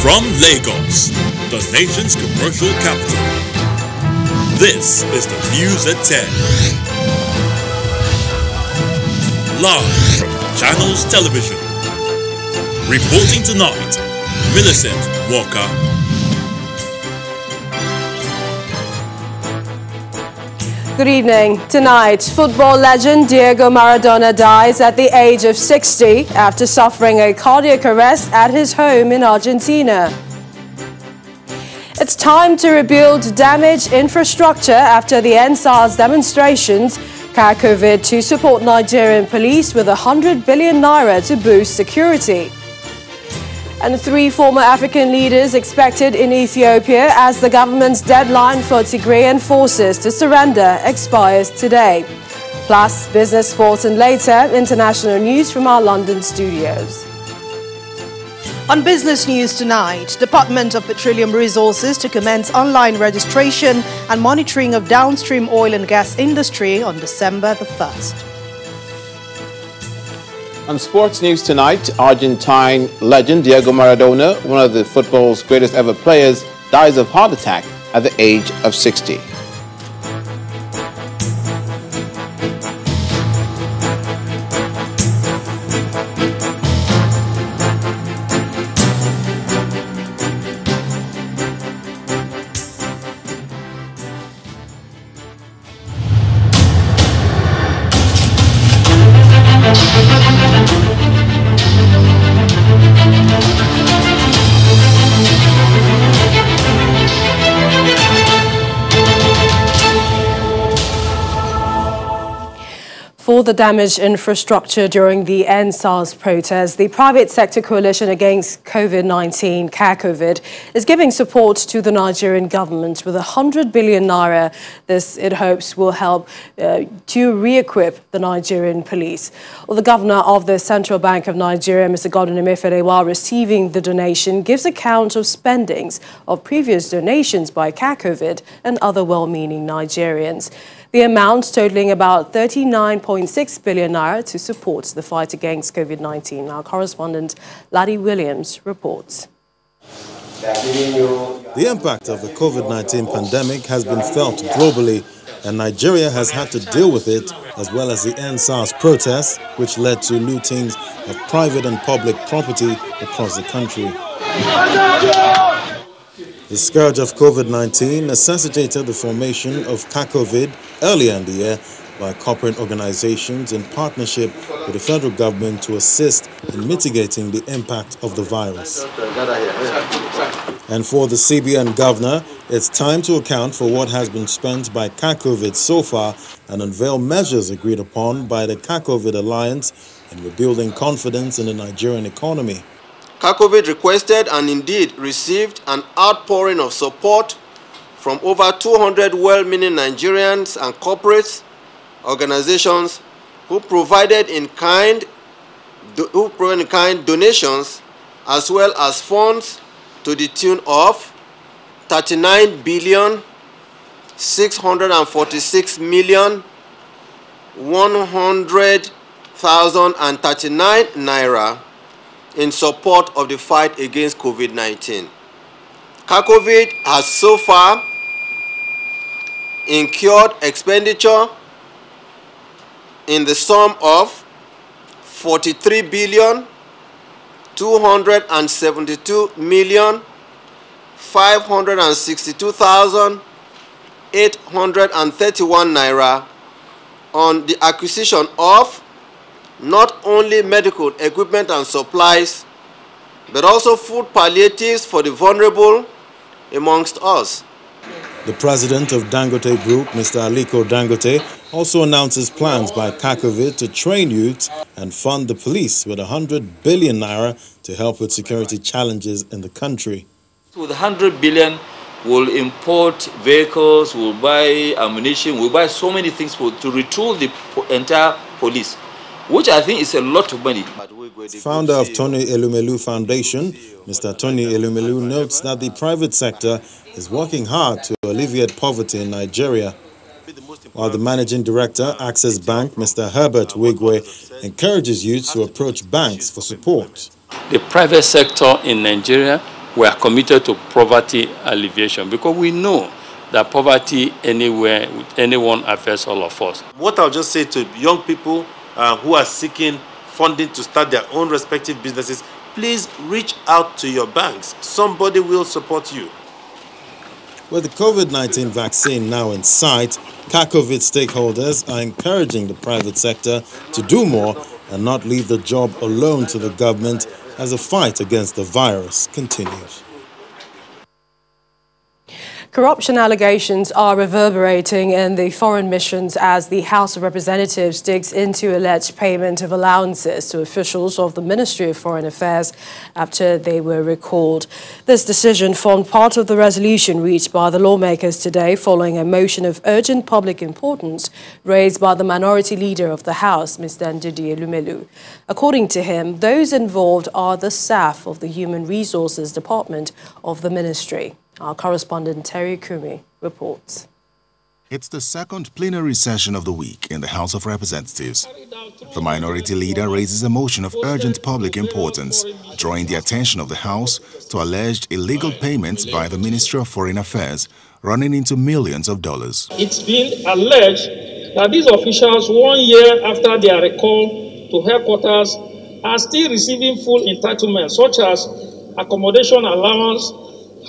From Lagos, the nation's commercial capital, this is the News at 10. Live from Channels Television. Reporting tonight, Millicent Walker. Good evening. Tonight, football legend Diego Maradona dies at the age of 60 after suffering a cardiac arrest at his home in Argentina. It's time to rebuild damaged infrastructure after the NSAS demonstrations. COVID to support Nigerian police with 100 billion naira to boost security. And 3 former African leaders expected in Ethiopia as the government's deadline for Tigrayan forces to surrender expires today. Plus, business, sports and later, international news from our London studios. On business news tonight, Department of Petroleum Resources to commence online registration and monitoring of downstream oil and gas industry on December the 1st. On sports news tonight, Argentine legend Diego Maradona, one of the football's greatest ever players, dies of heart attack at the age of 60. For the damaged infrastructure during the NSAS protest, the private sector coalition against COVID-19, COVID, is giving support to the Nigerian government with 100 billion naira. This, it hopes, will help to re-equip the Nigerian police. Well, the governor of the Central Bank of Nigeria, Mr. Godwin Emefiele, while receiving the donation, gives account of spendings of previous donations by COVID and other well-meaning Nigerians. The amount totaling about 39.6 billion naira to support the fight against COVID-19. Our correspondent Laddie Williams reports. The impact of the COVID-19 pandemic has been felt globally, and Nigeria has had to deal with it, as well as the NSAS protests, which led to lootings of private and public property across the country. The scourge of COVID-19 necessitated the formation of COVID earlier in the year by corporate organizations in partnership with the federal government to assist in mitigating the impact of the virus. And for the CBN governor, it's time to account for what has been spent by COVID so far and unveil measures agreed upon by the COVID Alliance in rebuilding confidence in the Nigerian economy. COVID requested and indeed received an outpouring of support from over 200 well-meaning Nigerians and corporates, organizations who provided in kind donations as well as funds to the tune of 39,646,100,039 naira in support of the fight against COVID-19. COVID has so far incurred expenditure in the sum of 43,272,562,831 naira on the acquisition of not only medical equipment and supplies, but also food palliatives for the vulnerable amongst us. The president of Dangote Group, Mr. Atiku Dangote, also announces plans by COVID to train youths and fund the police with 100 billion naira to help with security challenges in the country. With 100 billion, we'll import vehicles, we'll buy ammunition, we'll buy so many things to retool the entire police, which I think is a lot of money. Founder of Tony Elumelu Foundation, Mr. Tony Elumelu notes that the private sector is working hard to alleviate poverty in Nigeria, while the managing director, Access Bank, Mr. Herbert Wigwe, encourages youths to approach banks for support. The private sector in Nigeria we are committed to poverty alleviation, because we know that poverty anywhere, with anyone, affects all of us. What I'll just say to young people who are seeking funding to start their own respective businesses, please reach out to your banks. Somebody will support you. With the COVID-19 vaccine now in sight, COVID stakeholders are encouraging the private sector to do more and not leave the job alone to the government as the fight against the virus continues. Corruption allegations are reverberating in the foreign missions as the House of Representatives digs into alleged payment of allowances to officials of the Ministry of Foreign Affairs after they were recalled. This decision formed part of the resolution reached by the lawmakers today following a motion of urgent public importance raised by the minority leader of the House, Mr. Ndidi Elumelu. According to him, those involved are the staff of the Human Resources Department of the Ministry. Our correspondent Terry Kumi reports. It's the second plenary session of the week in the House of Representatives. The minority leader raises a motion of urgent public importance, drawing the attention of the House to alleged illegal payments by the Ministry of Foreign Affairs, running into millions of dollars. It's been alleged that these officials, 1 year after their recall to headquarters, are still receiving full entitlements such as accommodation allowance,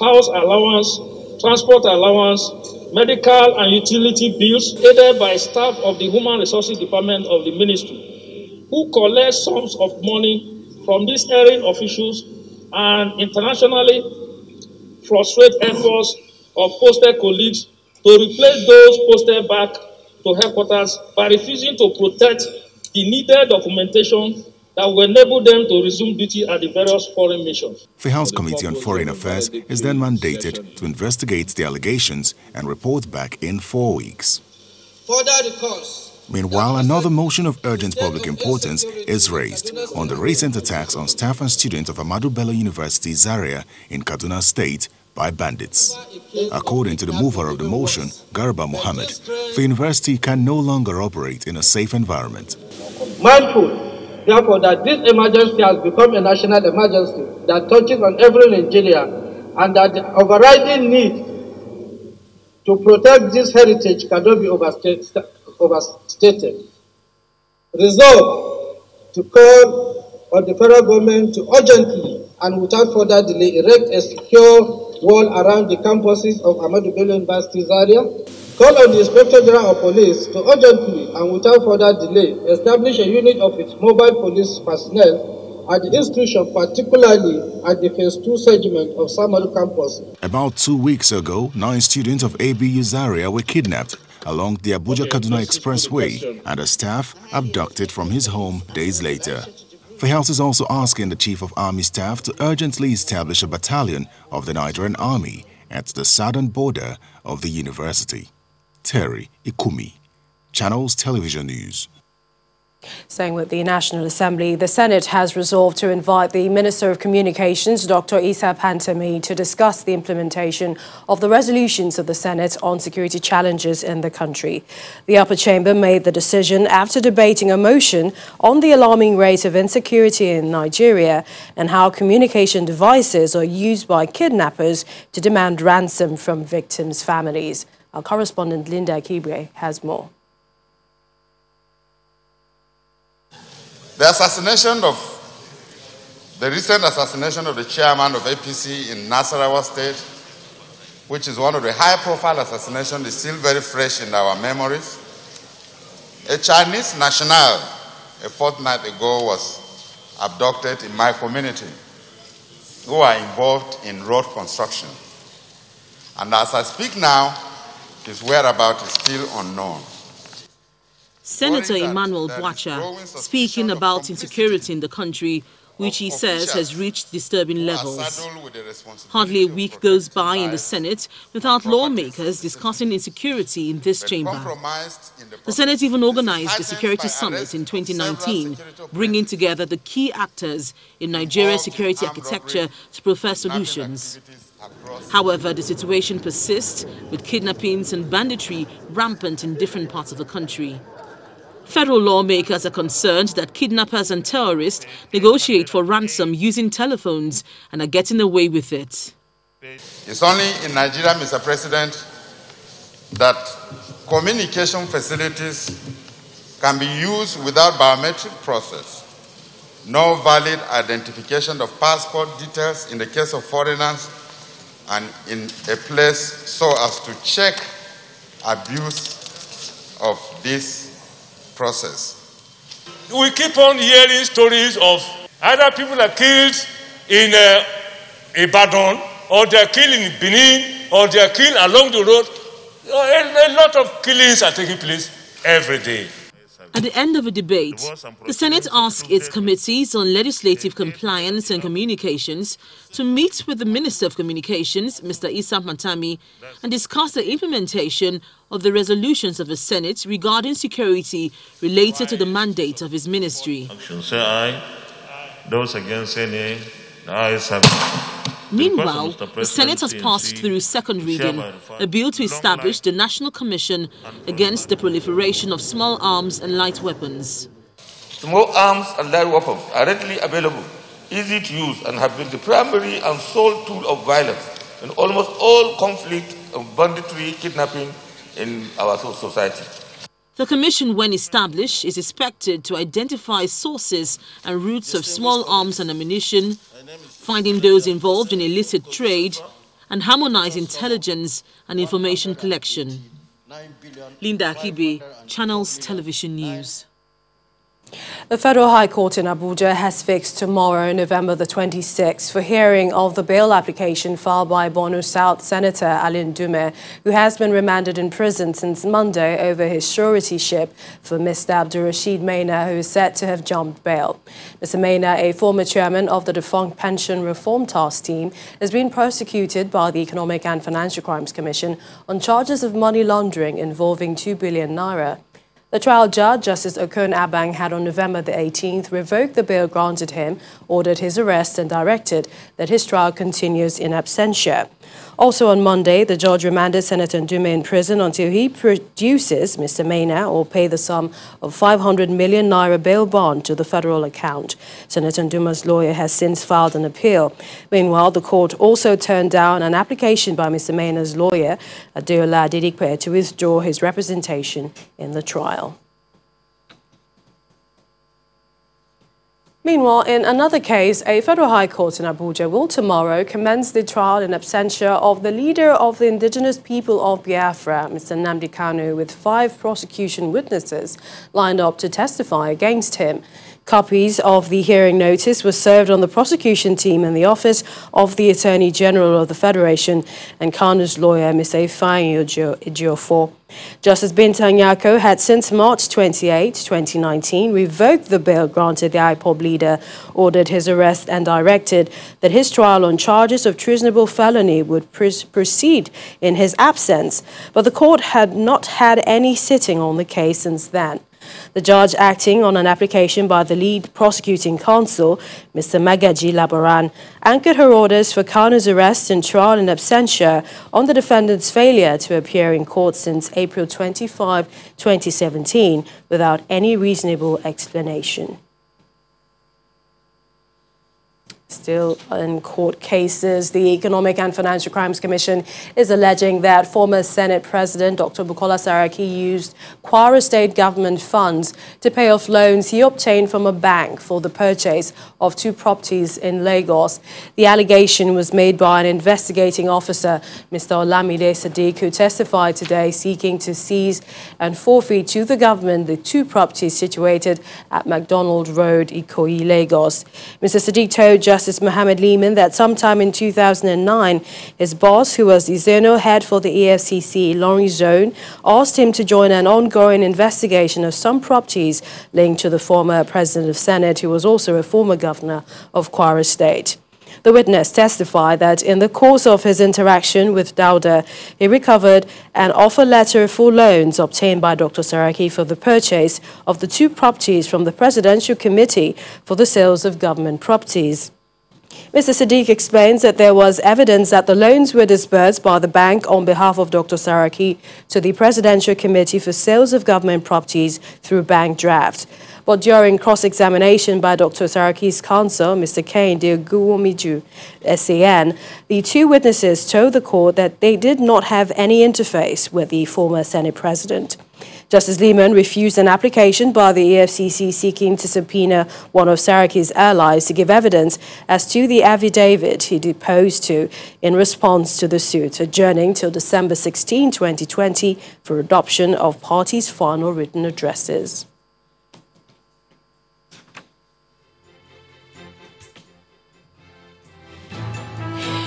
house allowance, transport allowance, medical and utility bills, aided by staff of the Human Resources Department of the Ministry, who collect sums of money from these erring officials and internationally frustrate efforts of posted colleagues to replace those posted back to headquarters by refusing to protect the needed documentation that will enable them to resume duty at the various foreign missions. The House Committee on Foreign Affairs is then mandated to investigate the allegations and report back in 4 weeks. Meanwhile, another motion of urgent public importance is raised on the recent attacks on staff and students of Ahmadu Bello University, Zaria, in Kaduna State by bandits. According to the mover of the motion, Garba Mohammed, the university can no longer operate in a safe environment. Mindful, therefore, that this emergency has become a national emergency that touches on every Nigerian, and that the overriding need to protect this heritage cannot be overstated. Resolve to call on the federal government to urgently and without further delay erect a secure wall around the campuses of Ahmadu Bello University, Zaria. Call on the Inspector General of Police to urgently and without further delay establish a unit of its mobile police personnel at the institution, particularly at the Phase 2 segment of Samaru campus. About 2 weeks ago, 9 students of ABU Zaria were kidnapped along the Abuja-Kaduna Expressway and a staff abducted from his home days later. The House is also asking the Chief of Army Staff to urgently establish a battalion of the Nigerian Army at the southern border of the university. Terry Ikumi, Channels Television News. Staying with the National Assembly, the Senate has resolved to invite the Minister of Communications, Dr. Isa Pantami, to discuss the implementation of the resolutions of the Senate on security challenges in the country. The upper chamber made the decision after debating a motion on the alarming rate of insecurity in Nigeria and how communication devices are used by kidnappers to demand ransom from victims' families. Our correspondent Linda Kebbi has more. The recent assassination of the chairman of APC in Nasarawa State, which is one of the high-profile assassinations, is still very fresh in our memories. A Chinese national a fortnight ago was abducted in my community, who are involved in road construction. And as I speak now, his whereabouts is still unknown. Senator Emmanuel Bwacha speaking about insecurity in the country, which he says has reached disturbing levels. Hardly a week goes by in the Senate without lawmakers discussing insecurity in this chamber. The Senate even organized the Security Summit in 2019, bringing together the key actors in Nigeria's security architecture to proffer solutions. However, the situation persists, with kidnappings and banditry rampant in different parts of the country. Federal lawmakers are concerned that kidnappers and terrorists negotiate for ransom using telephones and are getting away with it. It's only in Nigeria, Mr. President, that communication facilities can be used without biometric process. No valid identification of passport details in the case of foreigners, and in a place so as to check abuse of this process. We keep on hearing stories of either people are killed in Ibadan, or they are killed in Benin, or they are killed along the road. A lot of killings are taking place every day. At the end of a debate, the Senate asked its committees on legislative compliance and communications to meet with the Minister of Communications, Mr. Issa Matami, and discuss the implementation of the resolutions of the Senate regarding security related to the mandate of his ministry. Say aye. Those against say nay. The ayes have it. Meanwhile, the Senate has passed through second reading a bill to establish the National Commission against the proliferation of small arms and light weapons. Small arms and light weapons are readily available, easy to use, and have been the primary and sole tool of violence in almost all conflict of banditry, kidnapping in our society. The commission, when established, is expected to identify sources and routes of small arms and ammunition, finding those involved in illicit trade, and harmonize intelligence and information collection. Linda Kebbi, Channels Television News. The Federal High Court in Abuja has fixed tomorrow, November the 26th, for hearing of the bail application filed by Borno South Senator Ali Ndume, who has been remanded in prison since Monday over his suretyship for Mr. Abdulrasheed Maina, who is said to have jumped bail. Mr. Maina, a former chairman of the defunct Pension Reform Task Team, has been prosecuted by the Economic and Financial Crimes Commission on charges of money laundering involving 2 billion naira. The trial judge, Justice Okon Abang, had on November the 18th revoked the bail granted him, ordered his arrest and directed that his trial continues in absentia. Also on Monday, the judge remanded Senator Ndume in prison until he produces Mr. Maina or pay the sum of 500 million naira bail bond to the federal account. Senator Ndume's lawyer has since filed an appeal. Meanwhile, the court also turned down an application by Mr. Maina's lawyer, Adeola Adedikpe, to withdraw his representation in the trial. Meanwhile, in another case, a federal high court in Abuja will tomorrow commence the trial in absentia of the leader of the indigenous people of Biafra, Mr. Nnamdi Kanu, with 5 prosecution witnesses lined up to testify against him. Copies of the hearing notice were served on the prosecution team in the office of the Attorney General of the Federation and Kanu's lawyer, Mr. Ifeanyi Ejiofor. Justice Binta Nyako had since March 28, 2019, revoked the bail granted the IPOB leader, ordered his arrest and directed that his trial on charges of treasonable felony would proceed in his absence, but the court had not had any sitting on the case since then. The judge, acting on an application by the lead prosecuting counsel, Mr. Magaji Labaran, anchored her orders for Kanu's arrest and trial in absentia on the defendant's failure to appear in court since April 25, 2017, without any reasonable explanation. Still in court cases, the Economic and Financial Crimes Commission is alleging that former Senate President Dr. Bukola Saraki used Kwara State government funds to pay off loans he obtained from a bank for the purchase of 2 properties in Lagos. The allegation was made by an investigating officer, Mr. Olamide Sadiq, who testified today seeking to seize and forfeit to the government the 2 properties situated at MacDonald Road, Ikoyi, Lagos. Mr. Sadiq told Justice Mohammed Lehman that sometime in 2009, his boss, who was the zonal head for the EFCC Lorry Zone, asked him to join an ongoing investigation of some properties linked to the former president of Senate, who was also a former governor of Kwara State. The witness testified that in the course of his interaction with Dauda, he recovered an offer letter for loans obtained by Dr. Saraki for the purchase of the 2 properties from the Presidential Committee for the Sales of Government Properties. Mr. Sadiq explains that there was evidence that the loans were disbursed by the bank on behalf of Dr. Saraki to the Presidential Committee for Sales of Government Properties through bank draft. But during cross-examination by Dr. Saraki's counsel, Mr. Kane Deoguwomiju, SAN, the two witnesses told the court that they did not have any interface with the former Senate President. Justice Lehman refused an application by the EFCC seeking to subpoena one of Saraki's allies to give evidence as to the affidavit he deposed to in response to the suit, adjourning till December 16, 2020 for adoption of parties' final written addresses.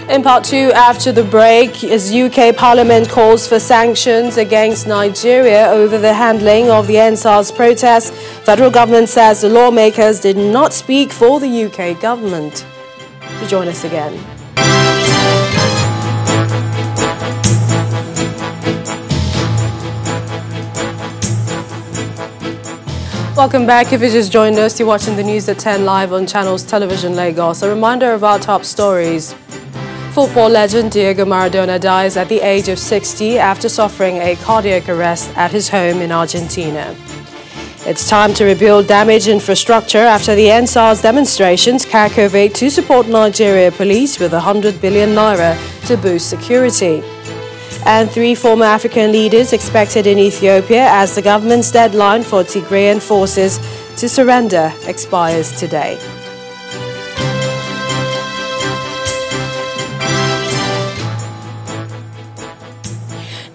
In part two, after the break, as UK Parliament calls for sanctions against Nigeria over the handling of the NSAS protest, federal government says the lawmakers did not speak for the UK government. To join us again. Welcome back. If you just joined us, you're watching the news at 10 live on Channels Television Lagos. A reminder of our top stories. Football legend Diego Maradona dies at the age of 60 after suffering a cardiac arrest at his home in Argentina. It's time to rebuild damaged infrastructure after the NSAS demonstrations calculate to support Nigeria police with 100 billion naira to boost security. And 3 former African leaders expected in Ethiopia as the government's deadline for Tigrayan forces to surrender expires today.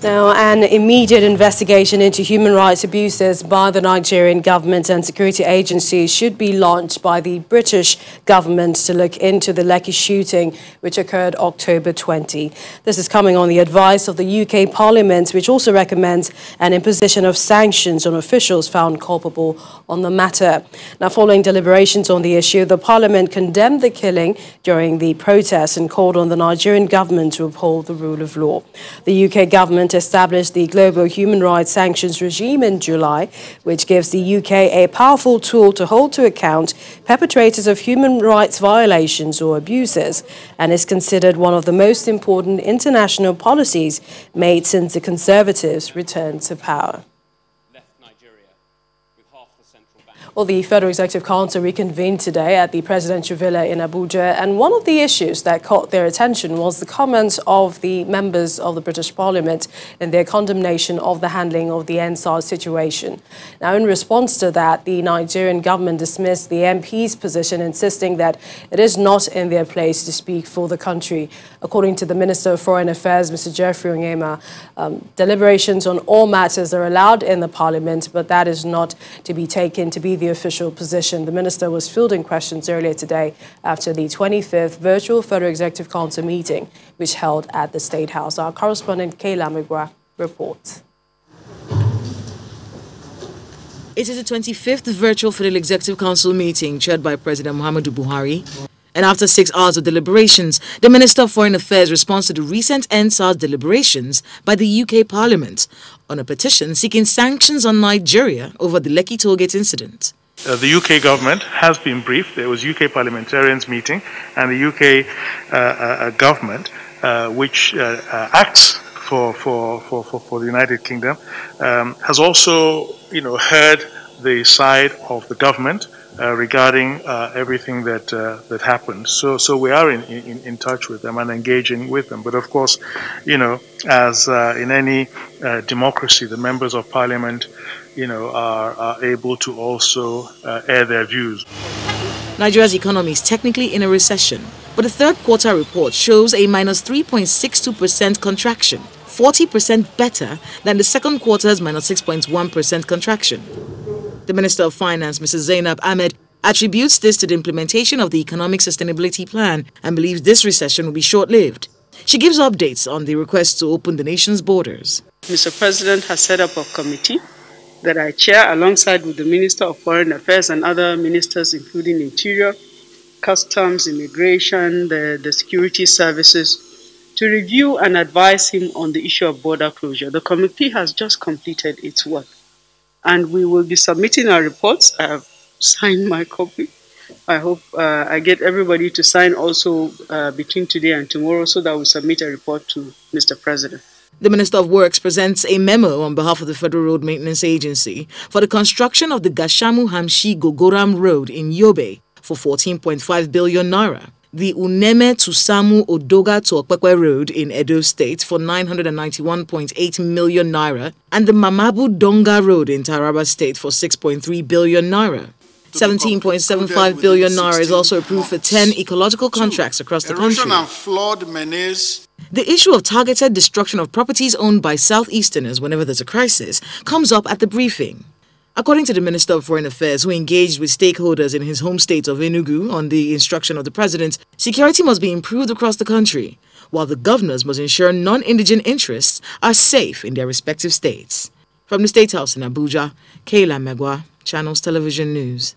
Now, an immediate investigation into human rights abuses by the Nigerian government and security agencies should be launched by the British government to look into the Lekki shooting, which occurred October 20. This is coming on the advice of the UK Parliament, which also recommends an imposition of sanctions on officials found culpable on the matter. Now, following deliberations on the issue, the Parliament condemned the killing during the protests and called on the Nigerian government to uphold the rule of law. The UK government established the global human rights sanctions regime in July, which gives the UK a powerful tool to hold to account perpetrators of human rights violations or abuses, and is considered one of the most important international policies made since the Conservatives returned to power. Well, the Federal Executive Council reconvened today at the Presidential Villa in Abuja, and one of the issues that caught their attention was the comments of the members of the British Parliament in their condemnation of the handling of the NSAS situation. Now, in response to that, the Nigerian government dismissed the MP's position, insisting that it is not in their place to speak for the country. According to the Minister of Foreign Affairs, Mr. Geoffrey Onyema, deliberations on all matters are allowed in the Parliament, but that is not to be taken to be the official position. The minister was fielding questions earlier today after the 25th virtual Federal Executive Council meeting, which held at the State House. Our correspondent Kayla Migwa reports. It is the 25th virtual Federal Executive Council meeting chaired by President Muhammadu Buhari. And after 6 hours of deliberations, the Minister of Foreign Affairs responds to the recent NSAS deliberations by the UK Parliament on a petition seeking sanctions on Nigeria over the Lekki tollgate incident. The UK government has been briefed. There was UK parliamentarians meeting, and the UK government, which acts for the United Kingdom, has also, heard the side of the government regarding everything that happened. So we are in touch with them and engaging with them. But of course, as in any democracy, the members of parliament, are able to also air their views. Nigeria's economy is technically in a recession, but the third quarter report shows a minus 3.62% contraction, 40% better than the second quarter's minus 6.1% contraction. The Minister of Finance, Mrs. Zainab Ahmed, attributes this to the implementation of the Economic Sustainability Plan and believes this recession will be short-lived. She gives updates on the request to open the nation's borders. Mr. President has set up a committee that I chair alongside with the Minister of Foreign Affairs and other ministers, including Interior, Customs, Immigration, the security services, to review and advise him on the issue of border closure. The committee has just completed its work, and we will be submitting our reports. I have signed my copy I hope I get everybody to sign also between today and tomorrow so that we submit a report to Mr. President. The Minister of Works presents a memo on behalf of the Federal Road Maintenance Agency for the construction of the Gashamu-Hamshi-Gogoram Road in Yobe for 14.5 billion naira. The Uneme to Samu Odoga to Okpekwe Road in Edo State for 991.8 million naira, and the Mamabu Donga Road in Taraba State for 6.3 billion naira. 17.75 billion naira is also approved for 10 ecological contracts across the country. And flood menace. The issue of targeted destruction of properties owned by Southeasterners whenever there's a crisis comes up at the briefing. According to the Minister of Foreign Affairs, who engaged with stakeholders in his home state of Enugu on the instruction of the President, security must be improved across the country, while the governors must ensure non-indigent interests are safe in their respective states. From the State House in Abuja, Kayla Megwa, Channels Television News.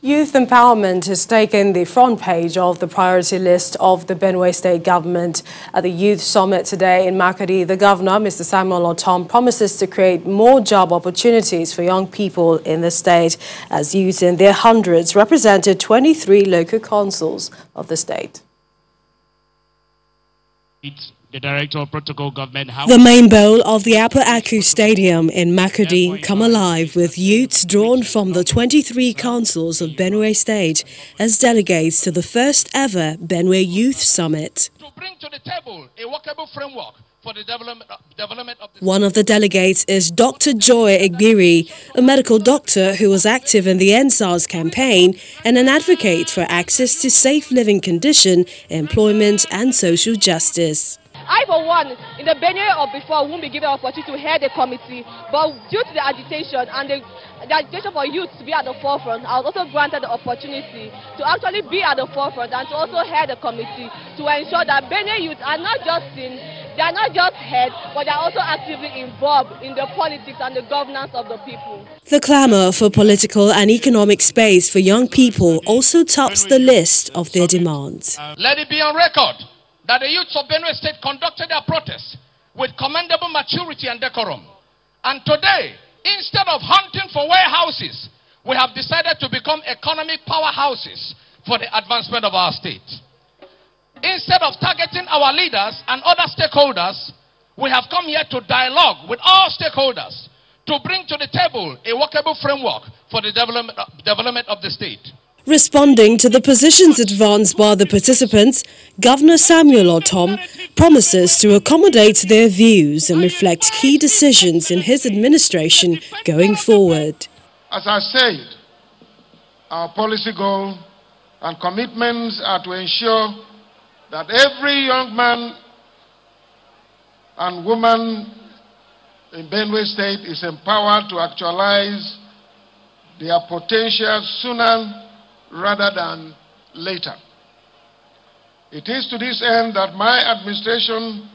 Youth empowerment has taken the front page of the priority list of the Benue State government. At the Youth Summit today in Makadi, the governor, Mr. Samuel Otom, promises to create more job opportunities for young people in the state, as youth in their hundreds represented 23 local councils of the state. The Director of Protocol Government House. The main bowl of the Upper Aku Stadium in Makadi come alive with youths drawn from the 23 councils of Benue State as delegates to the first ever Benue Youth Summit. To bring to the table a workable framework for the development of the... One of the delegates is Dr. Joy Egbiri, a medical doctor who was active in the NSARS campaign and an advocate for access to safe living condition, employment and social justice. I, for one, in the Benue or before, won't be given an opportunity to head the committee, but due to the agitation and the agitation for youth to be at the forefront, I was also granted the opportunity to actually be at the forefront and to also head the committee to ensure that Benue youth are not just seen, they are not just heard, but they are also actively involved in the politics and the governance of the people. The clamour for political and economic space for young people also tops the list of their demands. Let it be on record that the youths of Benue State conducted their protests with commendable maturity and decorum. And today, instead of hunting for warehouses, we have decided to become economic powerhouses for the advancement of our state. Instead of targeting our leaders and other stakeholders, we have come here to dialogue with all stakeholders to bring to the table a workable framework for the development of the state. Responding to the positions advanced by the participants, Governor Samuel Otom promises to accommodate their views and reflect key decisions in his administration going forward. As I said, our policy goal and commitments are to ensure that every young man and woman in Benue State is empowered to actualize their potential sooner rather than later. It is to this end that my administration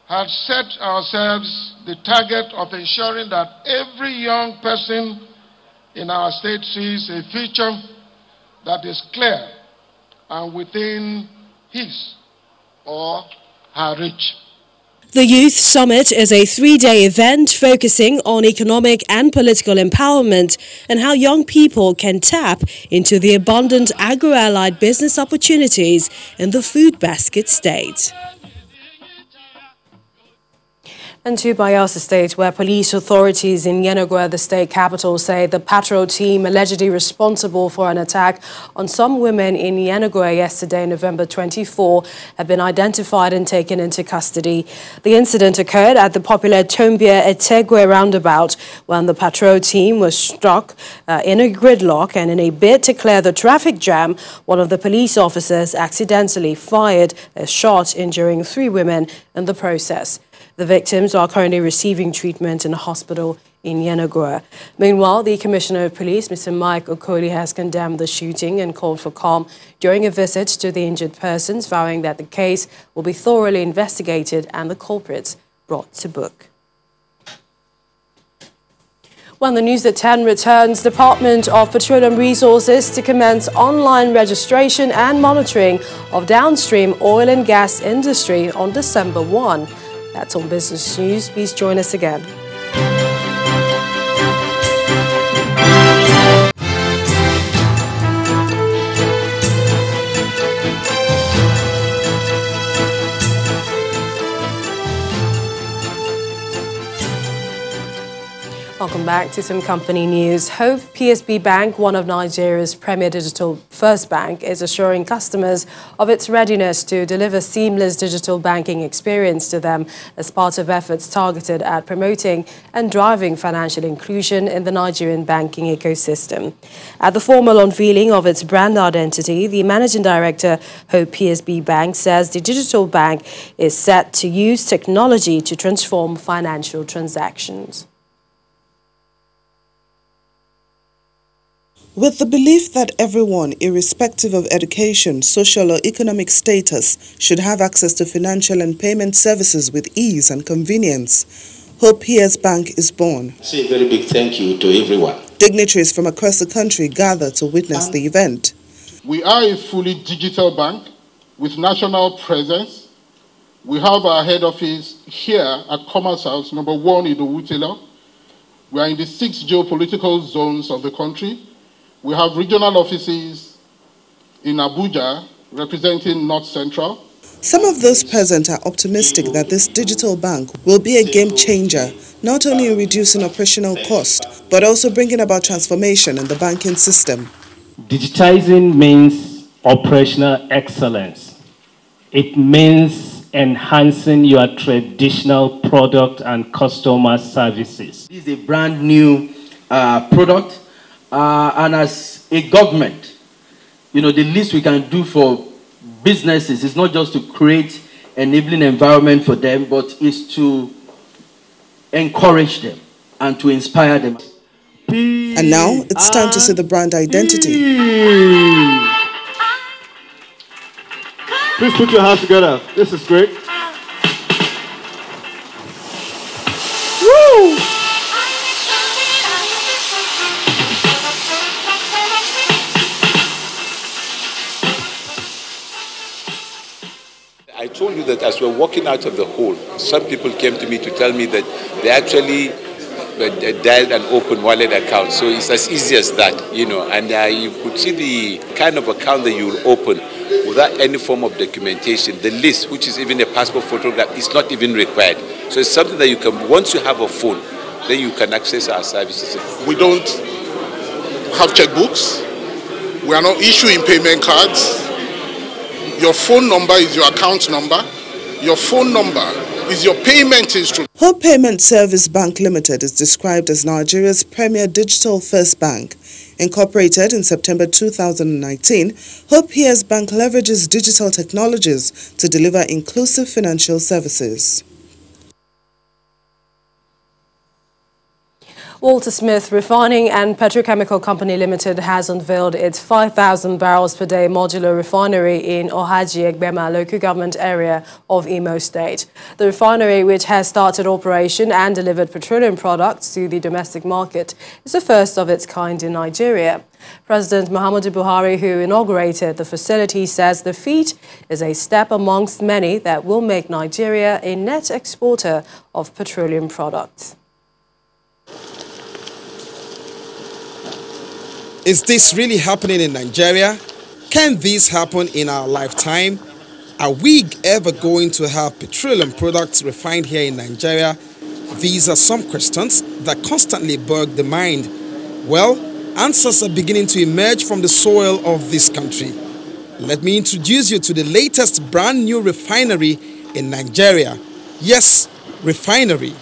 has set ourselves the target of ensuring that every young person in our state sees a future that is clear and within his or her reach. The Youth Summit is a three-day event focusing on economic and political empowerment and how young people can tap into the abundant agro-allied business opportunities in the food basket state. And to Bayelsa State, where police authorities in Yenagoa, the state capital, say the patrol team allegedly responsible for an attack on some women in Yenagoa yesterday, November 24, have been identified and taken into custody. The incident occurred at the popular Tombia Etegwe roundabout when the patrol team was struck in a gridlock, and in a bid to clear the traffic jam, one of the police officers accidentally fired a shot, injuring 3 women in the process. The victims are currently receiving treatment in a hospital in Yenagoa. Meanwhile, the Commissioner of Police, Mr. Mike Okoli, has condemned the shooting and called for calm during a visit to the injured persons, vowing that the case will be thoroughly investigated and the culprits brought to book. When the news at 10 returns, Department of Petroleum Resources to commence online registration and monitoring of downstream oil and gas industry on December 1. That's on Business News. Please join us again. Welcome back to some company news. Hope PSB Bank, one of Nigeria's premier digital first bank, is assuring customers of its readiness to deliver seamless digital banking experience to them as part of efforts targeted at promoting and driving financial inclusion in the Nigerian banking ecosystem. At the formal unveiling of its brand identity, the managing director, Hope PSB Bank, says the digital bank is set to use technology to transform financial transactions. With the belief that everyone, irrespective of education, social or economic status, should have access to financial and payment services with ease and convenience, Hope PS Bank is born. Say a very big thank you to everyone. Dignitaries from across the country gather to witness the event. We are a fully digital bank with national presence. We have our head office here at Commerce House, number 1 in Owutela. We are in the 6 geopolitical zones of the country. We have regional offices in Abuja, representing North Central. Some of those present are optimistic that this digital bank will be a game changer, not only in reducing operational cost, but also bringing about transformation in the banking system. Digitizing means operational excellence. It means enhancing your traditional product and customer services. This is a brand new product. And as a government, the least we can do for businesses is not just to create an enabling environment for them, but is to encourage them and to inspire them. And now it's time to see the brand identity. Please put your hands together. This is great. Woo! I told you that as we're walking out of the hole, some people came to me to tell me that they actually dialed an open wallet account. So it's as easy as that, and you could see the kind of account that you will open without any form of documentation. The list, which is even a passport photograph, is not even required. So it's something that you can, once you have a phone, then you can access our services. We don't have checkbooks. We are not issuing payment cards. Your phone number is your account number. Your phone number is your payment instrument. Hope Payment Service Bank Limited is described as Nigeria's premier digital first bank. Incorporated in September 2019, Hope PS Bank leverages digital technologies to deliver inclusive financial services. Walter Smith Refining and Petrochemical Company Limited has unveiled its 5,000 barrels per day modular refinery in Ohaji-Egbema local government area of Imo State. The refinery, which has started operation and delivered petroleum products to the domestic market, is the first of its kind in Nigeria. President Muhammadu Buhari, who inaugurated the facility, says the feat is a step amongst many that will make Nigeria a net exporter of petroleum products. Is this really happening in Nigeria? Can this happen in our lifetime? Are we ever going to have petroleum products refined here in Nigeria? These are some questions that constantly bug the mind. Well, answers are beginning to emerge from the soil of this country. Let me introduce you to the latest brand new refinery in Nigeria. Yes, refinery.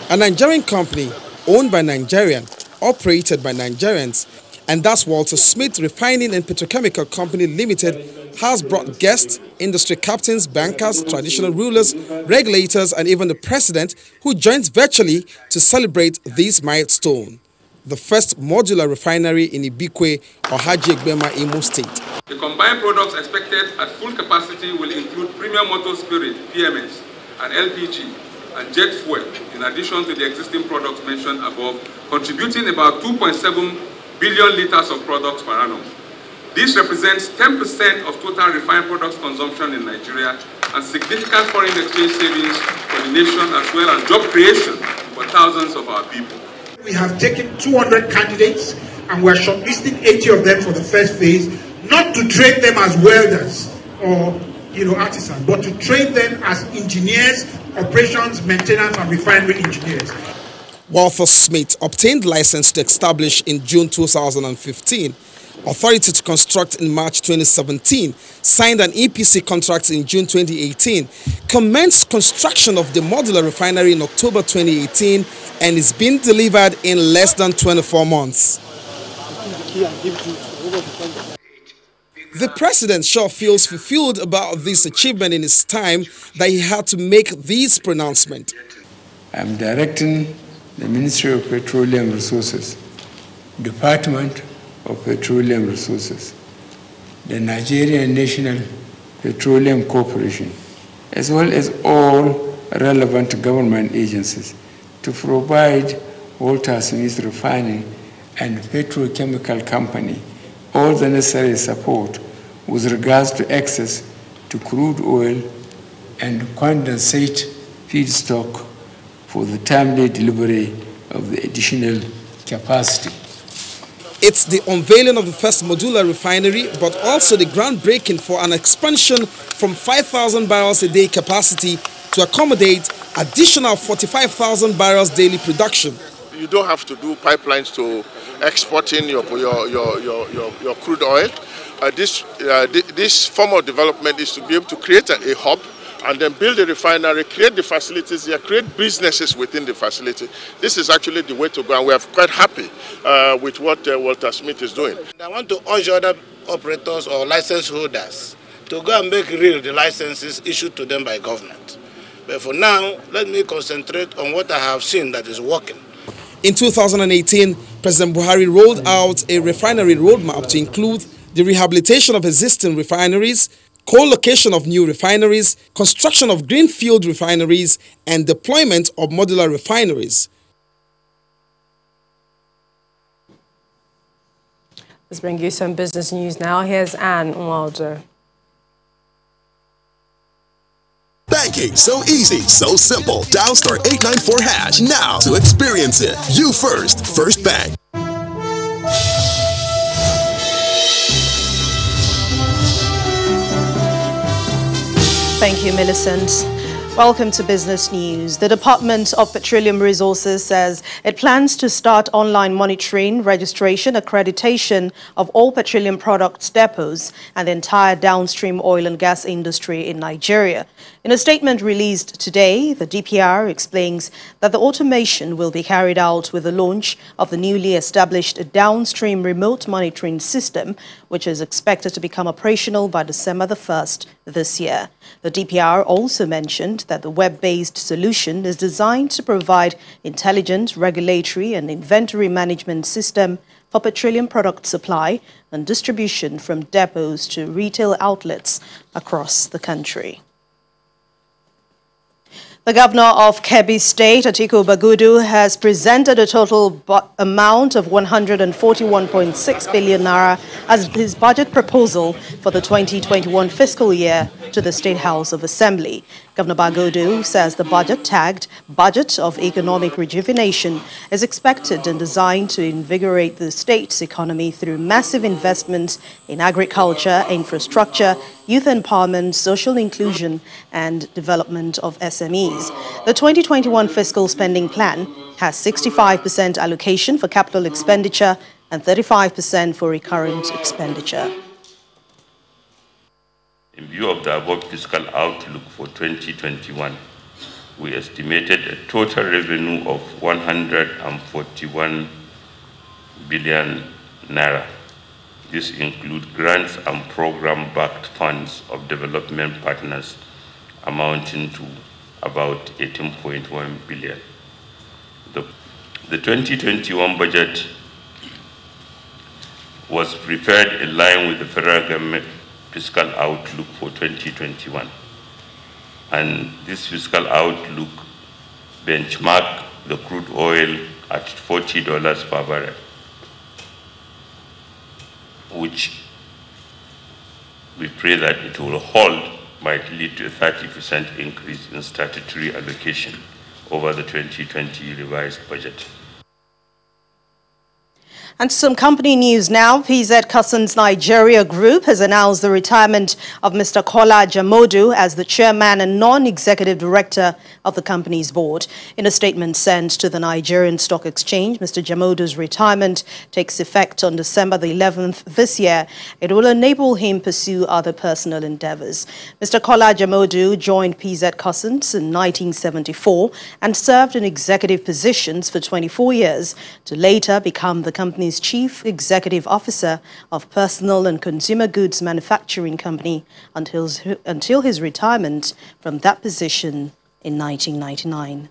A Nigerian company owned by Nigerians, operated by Nigerians, and that's Walter Smith Refining and Petrochemical Company Limited has brought guests, industry captains, bankers, traditional rulers, regulators, and even the president who joins virtually to celebrate this milestone. The first modular refinery in Ibikwe, Ohaji-Egbema, Imo State. The combined products expected at full capacity will include premium motor spirit, PMS, and LPG, and jet fuel, in addition to the existing products mentioned above, contributing about 2.7 billion liters of products per annum. This represents 10% of total refined products consumption in Nigeria and significant foreign exchange savings for the nation, as well as job creation for thousands of our people. We have taken 200 candidates and we are shortlisting 80 of them for the first phase, not to train them as welders or artisans, but to train them as engineers operations, maintenance, and refinery engineers. Walter Smith obtained license to establish in June 2015. Authority to construct in March 2017, signed an EPC contract in June 2018, commenced construction of the modular refinery in October 2018, and is being delivered in less than 24 months. The president sure feels fulfilled about this achievement in his time that he had to make this pronouncement. I'm directing the Ministry of Petroleum Resources, Department of Petroleum Resources, the Nigerian National Petroleum Corporation, as well as all relevant government agencies to provide Walter Smith Refining and Petrochemical Company all the necessary support with regards to access to crude oil and condensate feedstock for the timely delivery of the additional capacity. It's the unveiling of the first modular refinery, but also the groundbreaking for an expansion from 5,000 barrels a day capacity to accommodate additional 45,000 barrels daily production. You don't have to do pipelines to exporting your crude oil. This form of development is to be able to create a hub and then build a refinery, create the facilities here, create businesses within the facility. This is actually the way to go, and we are quite happy with what Walter Smith is doing. I want to urge other operators or license holders to go and make real the licenses issued to them by government. But for now, let me concentrate on what I have seen that is working. In 2018, President Buhari rolled out a refinery roadmap to include the rehabilitation of existing refineries, co-location of new refineries, construction of greenfield refineries, and deployment of modular refineries. Let's bring you some business news now. Here's Anne Wilder. Banking, so easy, so simple. Dial *894# now to experience it. You first, First Bank. Thank you, Millicent. Welcome to Business News. The Department of Petroleum Resources says it plans to start online monitoring, registration, accreditation of all petroleum products depots and the entire downstream oil and gas industry in Nigeria. In a statement released today, the DPR explains that the automation will be carried out with the launch of the newly established downstream remote monitoring system, which is expected to become operational by December the 1st this year. The DPR also mentioned that the web-based solution is designed to provide intelligent regulatory and inventory management system for petroleum product supply and distribution from depots to retail outlets across the country. The governor of Kebbi State, Atiku Bagudu, has presented a total amount of 141.6 billion naira as his budget proposal for the 2021 fiscal year to the State House of Assembly. Governor Bagudu says the budget, tagged Budget of Economic Rejuvenation, is expected and designed to invigorate the state's economy through massive investments in agriculture, infrastructure, youth empowerment, social inclusion, and development of SMEs. The 2021 fiscal spending plan has 65% allocation for capital expenditure and 35% for recurrent expenditure. In view of the above fiscal outlook for 2021, we estimated a total revenue of 141 billion naira. This includes grants and program-backed funds of development partners amounting to about 18.1 billion. The 2021 budget was prepared in line with the federal government fiscal outlook for 2021. And this fiscal outlook benchmarked the crude oil at $40 per barrel, which we pray that it will hold, might lead to a 30% increase in statutory allocation over the 2020 revised budget. And some company news now. PZ Cussons Nigeria Group has announced the retirement of Mr. Kola Jamodu as the chairman and non-executive director of the company's board. In a statement sent to the Nigerian Stock Exchange, Mr. Jamodu's retirement takes effect on December the 11th this year. It will enable him pursue other personal endeavors. Mr. Kola Jamodu joined PZ Cussons in 1974 and served in executive positions for 24 years to later become the company's Chief Executive Officer of Personal and Consumer Goods Manufacturing Company until his retirement from that position in 1999.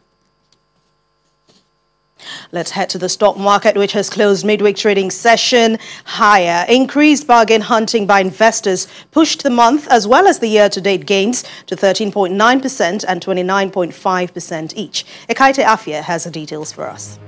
Let's head to the stock market, which has closed midweek trading session higher. Increased bargain hunting by investors pushed the month as well as the year-to-date gains to 13.9% and 29.5% each. Ekaite Afia has the details for us.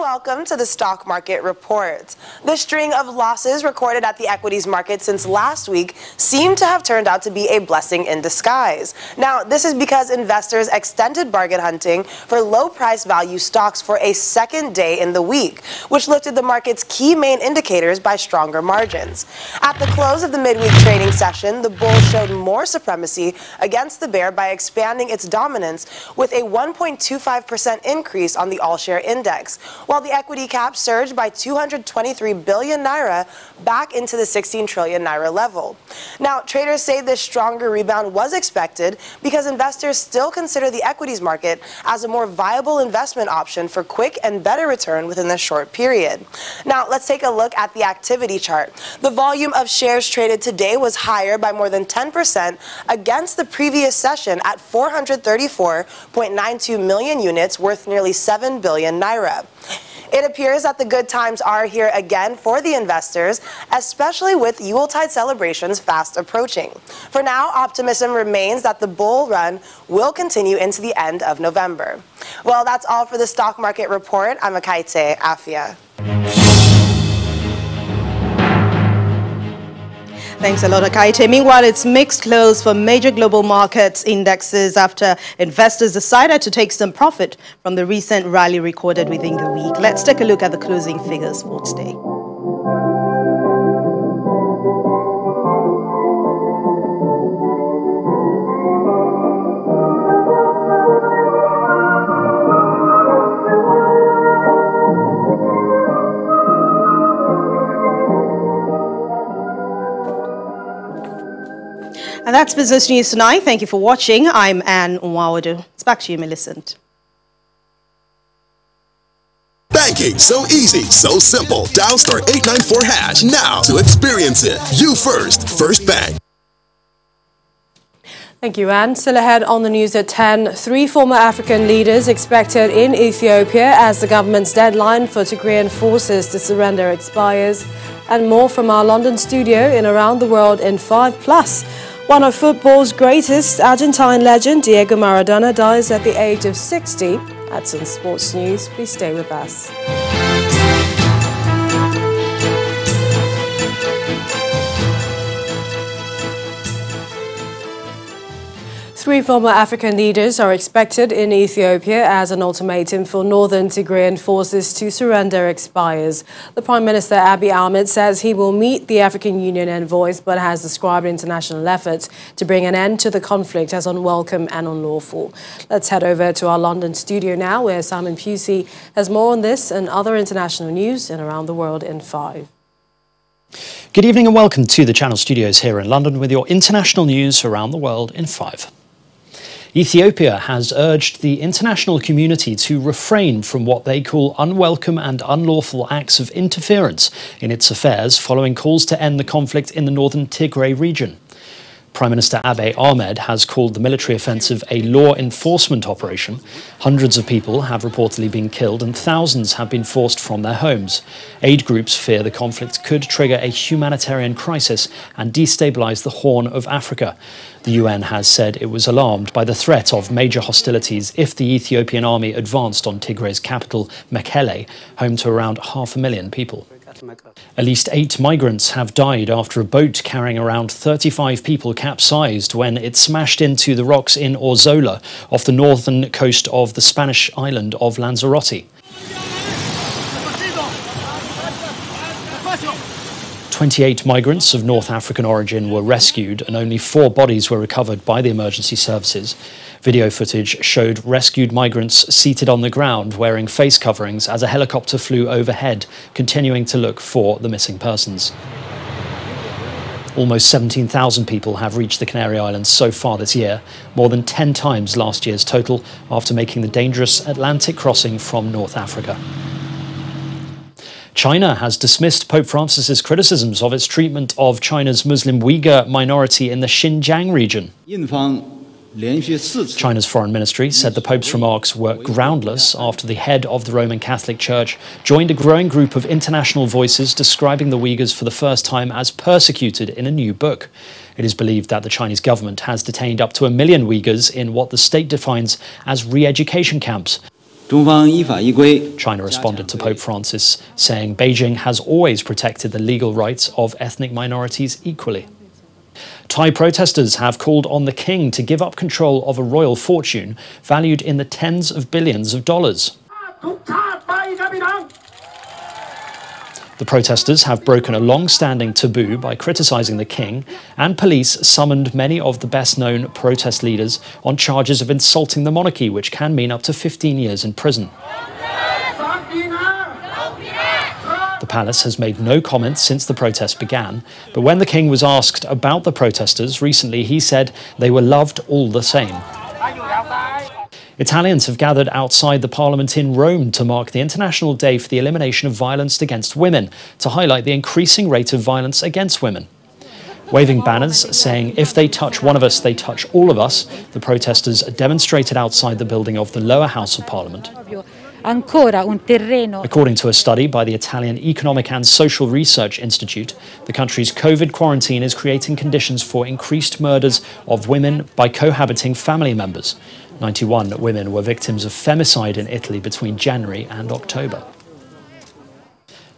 Welcome to the Stock Market Report. The string of losses recorded at the equities market since last week seemed to have turned out to be a blessing in disguise. Now, this is because investors extended bargain hunting for low-price value stocks for a second day in the week, which lifted the market's key main indicators by stronger margins. At the close of the midweek trading session, the bull showed more supremacy against the bear by expanding its dominance with a 1.25% increase on the all-share index, while the equity cap surged by 223 billion naira back into the 16 trillion naira level. Now, traders say this stronger rebound was expected because investors still consider the equities market as a more viable investment option for quick and better return within a short period. Now, let's take a look at the activity chart. The volume of shares traded today was higher by more than 10% against the previous session at 434.92 million units worth nearly 7 billion naira. It appears that the good times are here again for the investors, especially with Yuletide celebrations fast approaching. For now, optimism remains that the bull run will continue into the end of November. Well, that's all for the Stock Market Report. I'm Ekaite Afia. Thanks a lot, Ekaite. Meanwhile, it's mixed close for major global markets indexes after investors decided to take some profit from the recent rally recorded within the week. Let's take a look at the closing figures for today. And that's Business News Tonight. Thank you for watching. I'm Anne Nwawadu. It's back to you, Millicent. Banking so easy, so simple. Dial *894# now to experience it. You first, First Bank. Thank you, Anne. Still ahead on the news at 10, 3 former African leaders expected in Ethiopia as the government's deadline for Tigrayan forces to surrender expires. And more from our London studio in Around the World in 5+. One of football's greatest, Argentine legend Diego Maradona dies at the age of 60. That's in sports news. Please stay with us. 3 former African leaders are expected in Ethiopia as an ultimatum for northern Tigrayan forces to surrender expires. The Prime Minister Abiy Ahmed says he will meet the African Union envoys but has described international efforts to bring an end to the conflict as unwelcome and unlawful. Let's head over to our London studio now where Simon Pusey has more on this and other international news and Around the World in 5. Good evening and welcome to the Channel Studios here in London with your international news around the world in 5. Ethiopia has urged the international community to refrain from what they call unwelcome and unlawful acts of interference in its affairs following calls to end the conflict in the northern Tigray region. Prime Minister Abiy Ahmed has called the military offensive a law enforcement operation. Hundreds of people have reportedly been killed and thousands have been forced from their homes. Aid groups fear the conflict could trigger a humanitarian crisis and destabilize the Horn of Africa. The UN has said it was alarmed by the threat of major hostilities if the Ethiopian army advanced on Tigray's capital, Mekelle, home to around 500,000 people. At least 8 migrants have died after a boat carrying around 35 people capsized when it smashed into the rocks in Orzola, off the northern coast of the Spanish island of Lanzarote. 28 migrants of North African origin were rescued and only 4 bodies were recovered by the emergency services. Video footage showed rescued migrants seated on the ground wearing face coverings as a helicopter flew overhead, continuing to look for the missing persons. Almost 17,000 people have reached the Canary Islands so far this year, more than 10 times last year's total, after making the dangerous Atlantic crossing from North Africa. China has dismissed Pope Francis's criticisms of its treatment of China's Muslim Uyghur minority in the Xinjiang region. China's foreign ministry said the Pope's remarks were groundless after the head of the Roman Catholic Church joined a growing group of international voices describing the Uyghurs for the first time as persecuted in a new book. It is believed that the Chinese government has detained up to 1 million Uyghurs in what the state defines as re-education camps. China responded to Pope Francis, saying Beijing has always protected the legal rights of ethnic minorities equally. Thai protesters have called on the king to give up control of a royal fortune valued in the tens of billions of dollars. The protesters have broken a long-standing taboo by criticising the king, and police summoned many of the best-known protest leaders on charges of insulting the monarchy, which can mean up to 15 years in prison. The palace has made no comment since the protests began, but when the king was asked about the protesters recently, he said they were loved all the same. Italians have gathered outside the parliament in Rome to mark the International Day for the Elimination of Violence Against Women, to highlight the increasing rate of violence against women. Waving banners saying, "If they touch one of us, they touch all of us," the protesters demonstrated outside the building of the lower house of parliament. According to a study by the Italian Economic and Social Research Institute, the country's COVID quarantine is creating conditions for increased murders of women by cohabiting family members. 91 women were victims of femicide in Italy between January and October.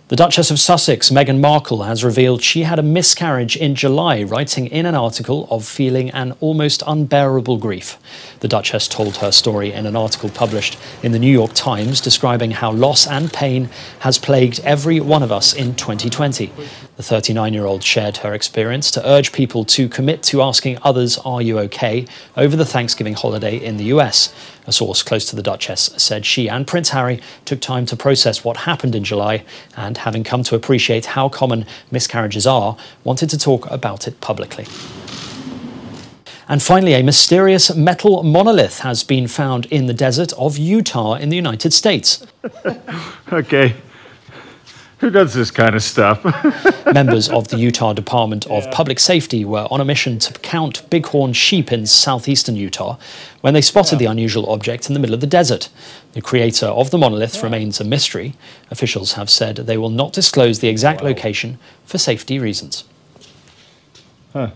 The Duchess of Sussex, Meghan Markle, has revealed she had a miscarriage in July, writing in an article of feeling an almost unbearable grief. The Duchess told her story in an article published in the New York Times, describing how loss and pain has plagued every one of us in 2020. The 39-year-old shared her experience to urge people to commit to asking others, "Are you okay?" over the Thanksgiving holiday in the US. A source close to the Duchess said she and Prince Harry took time to process what happened in July and, having come to appreciate how common miscarriages are, wanted to talk about it publicly. And finally, a mysterious metal monolith has been found in the desert of Utah in the United States. Okay. Who does this kind of stuff? Members of the Utah Department of Public Safety were on a mission to count bighorn sheep in southeastern Utah when they spotted the unusual object in the middle of the desert. The creator of the monolith remains a mystery. Officials have said they will not disclose the exact location for safety reasons. And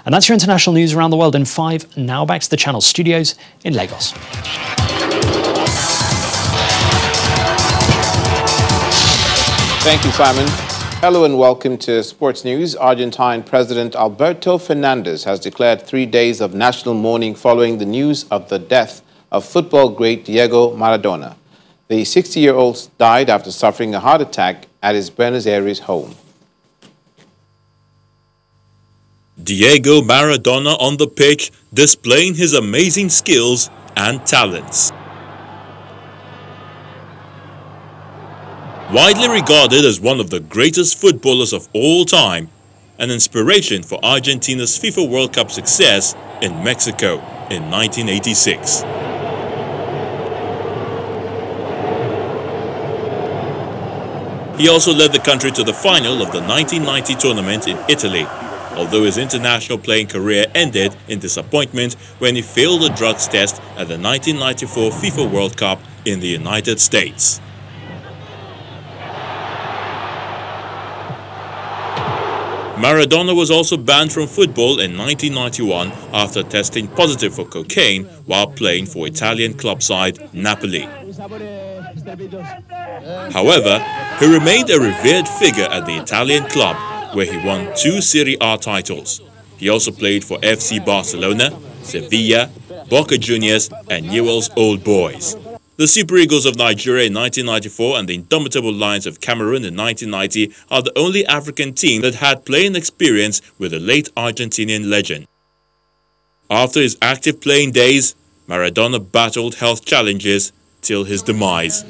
that's your international news around the world in 5. Now back to the channel studios in Lagos. Thank you, Simon. Hello and welcome to Sports News. Argentine President Alberto Fernandez has declared 3 days of national mourning following the news of the death of football great Diego Maradona. The 60-year-old died after suffering a heart attack at his Buenos Aires home. Diego Maradona on the pitch, displaying his amazing skills and talents. Widely regarded as one of the greatest footballers of all time, an inspiration for Argentina's FIFA World Cup success in Mexico in 1986. He also led the country to the final of the 1990 tournament in Italy, although his international playing career ended in disappointment when he failed a drugs test at the 1994 FIFA World Cup in the United States. Maradona was also banned from football in 1991 after testing positive for cocaine while playing for Italian club side Napoli. However, he remained a revered figure at the Italian club, where he won 2 Serie A titles. He also played for FC Barcelona, Sevilla, Boca Juniors and Newell's Old Boys. The Super Eagles of Nigeria in 1994 and the Indomitable Lions of Cameroon in 1990 are the only African team that had playing experience with the late Argentinian legend. After his active playing days, Maradona battled health challenges till his demise.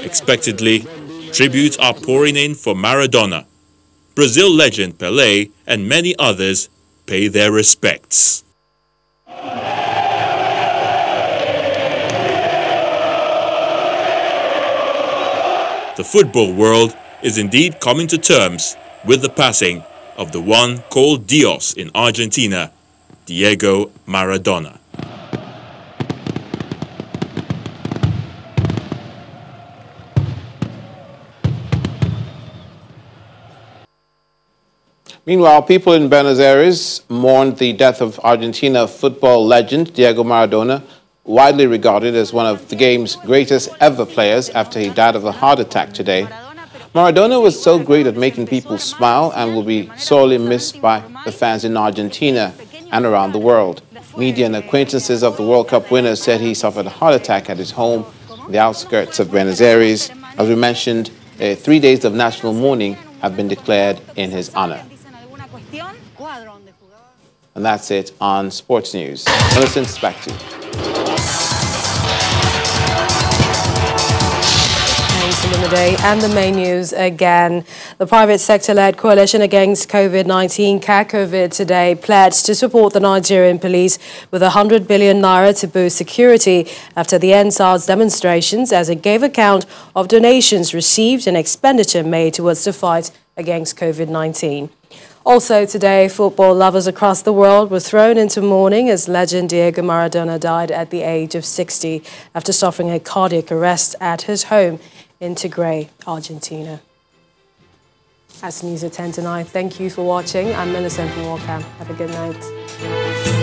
Expectedly, tributes are pouring in for Maradona. Brazil legend Pelé and many others pay their respects. The football world is indeed coming to terms with the passing of the one called Dios in Argentina, Diego Maradona. Meanwhile, people in Buenos Aires mourned the death of Argentina football legend Diego Maradona, widely regarded as one of the game's greatest ever players after he died of a heart attack today. Maradona was so great at making people smile and will be sorely missed by the fans in Argentina and around the world. Media and acquaintances of the World Cup winner said he suffered a heart attack at his home in the outskirts of Buenos Aires. As we mentioned, 3 days of national mourning have been declared in his honor. And that's it on Sports News. Millicent, back to you. And the main news again. The private sector-led coalition against COVID-19, CACOVID, today pledged to support the Nigerian police with 100 billion naira to boost security after the NSAR's demonstrations, as it gave account of donations received and expenditure made towards the fight against COVID-19. Also today, football lovers across the world were thrown into mourning as legend Diego Maradona died at the age of 60 after suffering a cardiac arrest at his home in Tigray, Argentina. That's news at 10 tonight. Thank you for watching. I'm Millicent from Walkham. Have a good night.